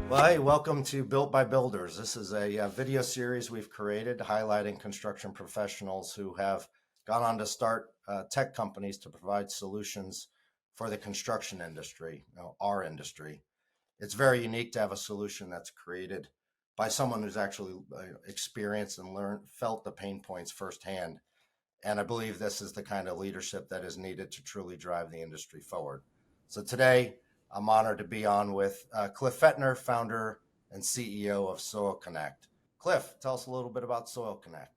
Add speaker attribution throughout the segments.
Speaker 1: Well, hey, welcome to Built by Builders. This is a video series we've created highlighting construction professionals who have gone on to start tech companies to provide solutions for the construction industry, our industry. It's very unique to have a solution that's created by someone who's actually experienced and felt the pain points firsthand. And I believe this is the kind of leadership that is needed to truly drive the industry forward. So today, I'm honored to be on with Cliff Fetner, founder and CEO of ConCntric. Cliff, tell us a little bit about ConCntric.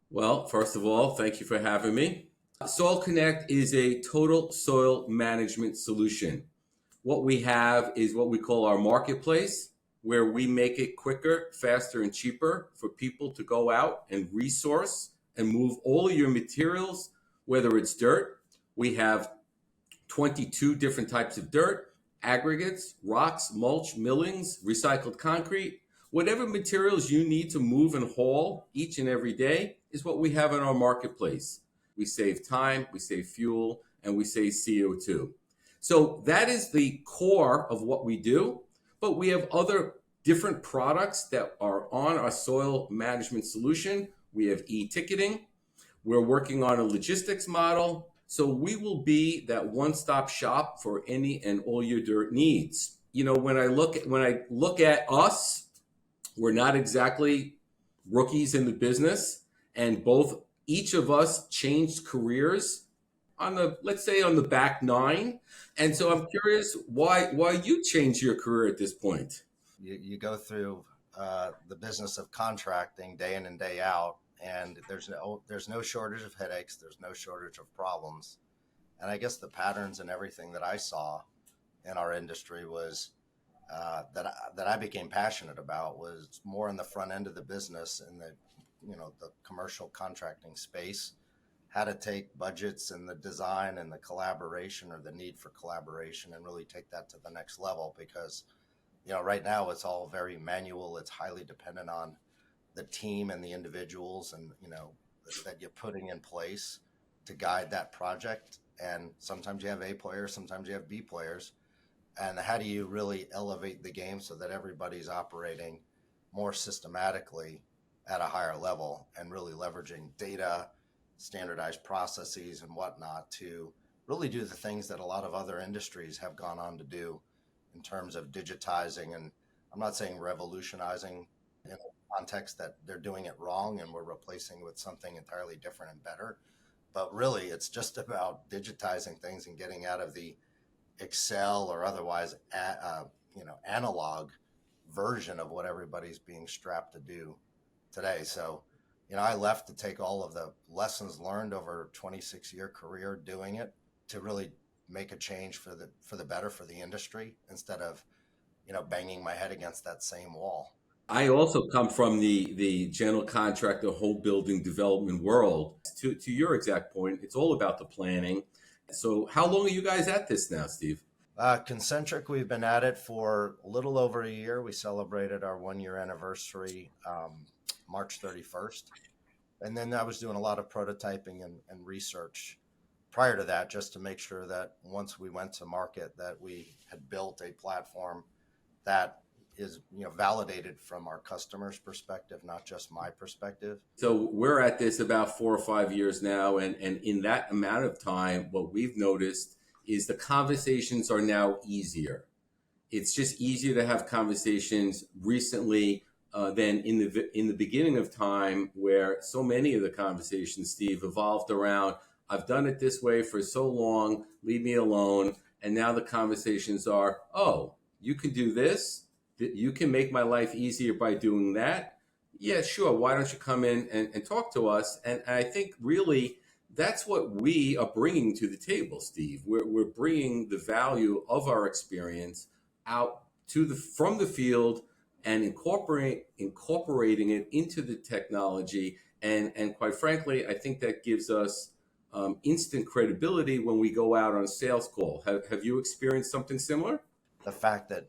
Speaker 2: Well, first of all, thank you for having me. Soil Connect is a total soil management solution. What we have is what we call our marketplace, where we make it quicker, faster, and cheaper for people to go out and resource and move all of your materials, whether it's dirt. We have 22 different types of dirt, aggregates, rocks, mulch, millings, recycled concrete. Whatever materials you need to move and haul each and every day is what we have in our marketplace. We save time, we save fuel, and we save CO2. So that is the core of what we do, but we have other different products that are on our soil management solution. We have e-ticketing. We're working on a logistics model. So we will be that one-stop shop for any and all your dirt needs. You know, when I look at us, we're not exactly rookies in the business, and each of us changed careers on let's say on the back nine. And so I'm curious why you changed your career at this point.
Speaker 1: You go through the business of contracting day in and day out, and there's no shortage of headaches. There's no shortage of problems. And I guess the patterns and everything that I saw in our industry was that I became passionate about was more in the front end of the business in the commercial contracting space, how to take budgets and the design and the collaboration or the need for collaboration and really take that to the next level. Because right now it's all very manual. It's highly dependent on the team and the individuals and that you're putting in place to guide that project. And sometimes you have A players, sometimes you have B players. And how do you really elevate the game so that everybody's operating more systematically at a higher level and really leveraging data, standardized processes and whatnot to really do the things that a lot of other industries have gone on to do in terms of digitizing. And I'm not saying revolutionizing in a context that they're doing it wrong and we're replacing with something entirely different and better. But really, it's just about digitizing things and getting out of the Excel or otherwise, analog version of what everybody's being strapped to do today. So, I left to take all of the lessons learned over a 26-year career doing it to really make a change for the better for the industry instead of, banging my head against that same wall.
Speaker 2: I also come from the general contractor, whole building development world. To your exact point, it's all about the planning. So how long are you guys at this now, Steve?
Speaker 1: ConCntric, we've been at it for a little over a year. We celebrated our 1-year anniversary March 31st. And then I was doing a lot of prototyping and research prior to that, just to make sure that once we went to market, that we had built a platform that is validated from our customers' perspective, not just my perspective.
Speaker 2: So we're at this about 4 or 5 years now, and in that amount of time, what we've noticed is the conversations are now easier. It's just easier to have conversations recently than in the beginning of time, where so many of the conversations, Steve, evolved around, I've done it this way for so long, leave me alone. And now the conversations are, oh, you can do this? You can make my life easier by doing that? Yeah, sure. Why don't you come in and talk to us? And I think really that's what we are bringing to the table, Steve. We're bringing the value of our experience out from the field and incorporating it into the technology. And quite frankly, I think that gives us instant credibility when we go out on a sales call. Have you experienced something similar?
Speaker 1: The fact that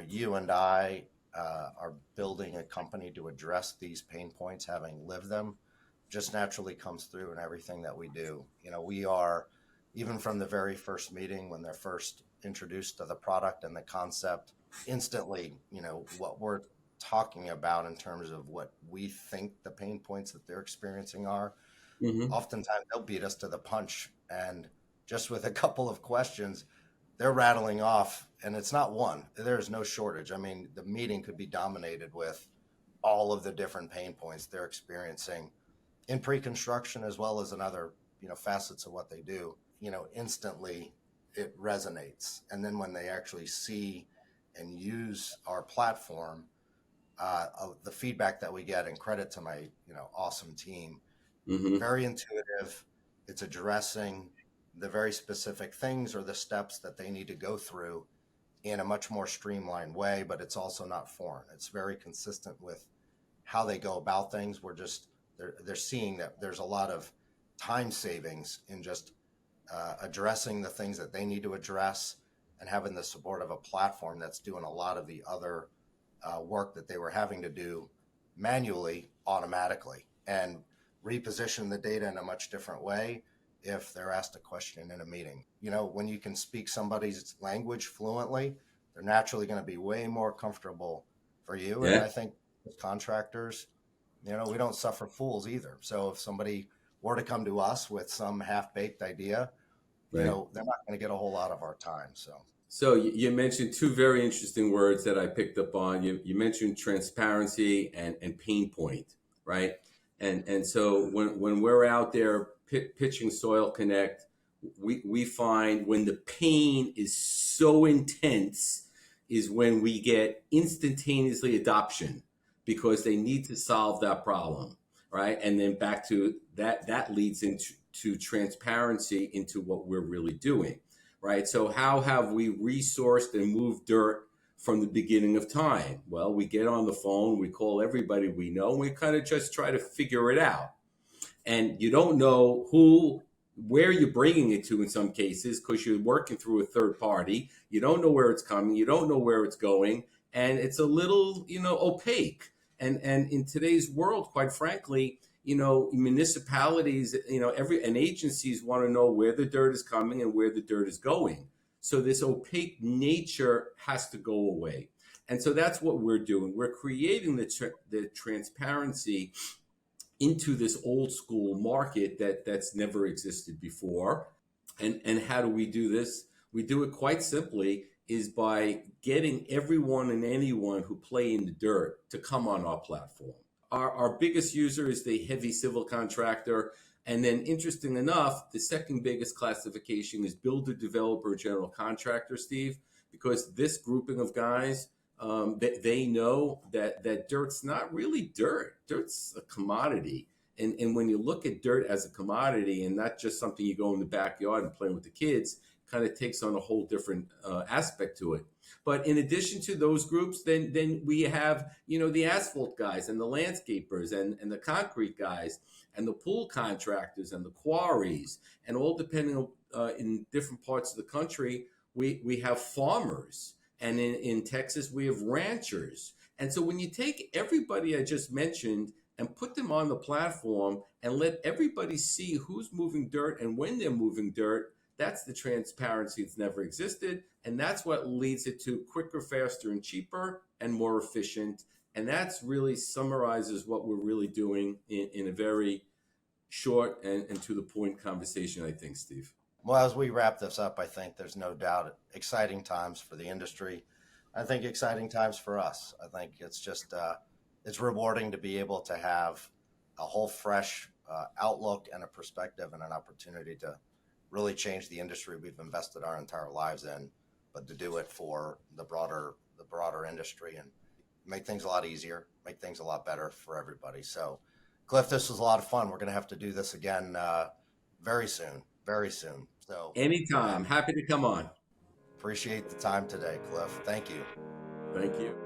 Speaker 1: you and I are building a company to address these pain points, having lived them, just naturally comes through in everything that we do. We are, even from the very first meeting when they're first introduced to the product and the concept, instantly, what we're talking about in terms of what we think the pain points that they're experiencing are.
Speaker 2: Hmm.
Speaker 1: Oftentimes they'll beat us to the punch, and just with a couple of questions, they're rattling off, and it's not one. There's no shortage. I mean, the meeting could be dominated with all of the different pain points they're experiencing in pre-construction as well as in other, facets of what they do. Instantly it resonates. And then when they actually see and use our platform, the feedback that we get, and credit to my, awesome team,
Speaker 2: Hmm.
Speaker 1: very intuitive. It's addressing the very specific things or the steps that they need to go through in a much more streamlined way, but it's also not foreign. It's very consistent with how they go about things. They're seeing that there's a lot of time savings in just addressing the things that they need to address, and having the support of a platform that's doing a lot of the other work that they were having to do manually, automatically, and reposition the data in a much different way if they're asked a question in a meeting. When you can speak somebody's language fluently, they're naturally going to be way more comfortable for you. And
Speaker 2: Yeah.
Speaker 1: I think as contractors, we don't suffer fools either. So if somebody were to come to us with some half-baked idea,
Speaker 2: Right.
Speaker 1: they're not going to get a whole lot of our time. So
Speaker 2: So you mentioned two very interesting words that I picked up on. You mentioned transparency and pain point, right? And so when we're out there pitching Soil Connect, we find when the pain is so intense is when we get instantaneously adoption because they need to solve that problem, right? And then back to that leads into to transparency into what we're really doing, right? So how have we resourced and moved dirt from the beginning of time? Well, we get on the phone, we call everybody we know, and we kind of just try to figure it out. And you don't know where you're bringing it to in some cases because you're working through a third party. You don't know where it's coming, you don't know where it's going, and it's a little, opaque. And in today's world, quite frankly, municipalities, and agencies want to know where the dirt is coming and where the dirt is going. So this opaque nature has to go away. And so that's what we're doing. We're creating the transparency into this old school market that's never existed before. And how do we do this? We do it quite simply is by getting everyone and anyone who play in the dirt to come on our platform. Our biggest user is the heavy civil contractor. And then, interesting enough, the second biggest classification is builder, developer, general contractor, Steve, because this grouping of guys, they know that dirt's not really dirt. Dirt's a commodity. And when you look at dirt as a commodity and not just something you go in the backyard and play with the kids, kind of takes on a whole different aspect to it. But in addition to those groups, then we have, the asphalt guys and the landscapers and the concrete guys and the pool contractors and the quarries, and all depending on in different parts of the country, we have farmers. And in Texas, we have ranchers. And so when you take everybody I just mentioned and put them on the platform and let everybody see who's moving dirt and when they're moving dirt, that's the transparency that's never existed. And that's what leads it to quicker, faster, and cheaper and more efficient. And that's really summarizes what we're really doing in a very short and to the point conversation, I think, Steve.
Speaker 1: well, as we wrap this up, I think there's no doubt exciting times for the industry. I think exciting times for us. I think it's just it's rewarding to be able to have a whole fresh outlook and a perspective and an opportunity to really change the industry we've invested our entire lives in, but to do it for the broader industry and make things a lot easier, make things a lot better for everybody. So, Cliff, this was a lot of fun. We're going to have to do this again very soon, very soon. So,
Speaker 2: Anytime. Happy to come on.
Speaker 1: appreciate the time today, Cliff. Thank you.
Speaker 2: Thank you.